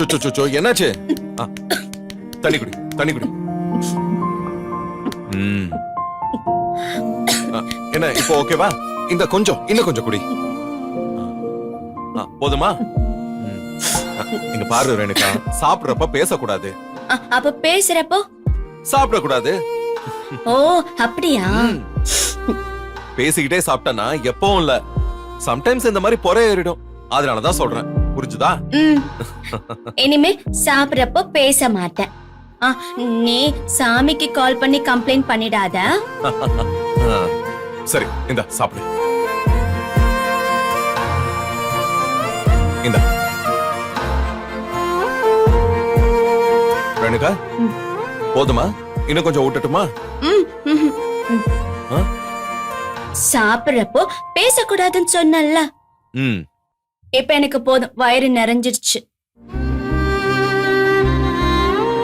அச்சோ என்னாச்சு? ஆ, தண்ணி குடி தண்ணி குடி. என்ன இப்போ ஓகேவா? இந்த கொஞ்சம் இன்னும் கொஞ்சம் குடி. போதுமா? இங்க பாரு ரேணுகா, சாப்பிடுறப்ப பேசக்கூடாது. அப்ப பேசுறப்போ சாப்பிடக்கூடாது. ஓ அப்படியா? பேசிக்கிட்டே சாப்பிட்டனா எப்பவும் இல்ல, சம்டைம்ஸ் இந்த மாதிரி பொறை ஏறிடும். அதனாலதான் சொல்றேன், புரிஞ்சுதா? இனிமே சாப்பிடுறப்போ பேச மாட்டேன். நீ சாமிக்கு கால் பண்ணி கம்ப்ளைண்ட் பண்ணிடாத. சரி இந்த சாப்பிடு. இந்த ரேணுகா போதுமா? இன்னும் கொஞ்சம் ஊட்டட்டுமா? சாப்பிடுறப்போ பேசக்கூடாதுன்னு சொன்னல. இப்ப எனக்கு போதும், வயிறு நிறைஞ்சிருச்சு.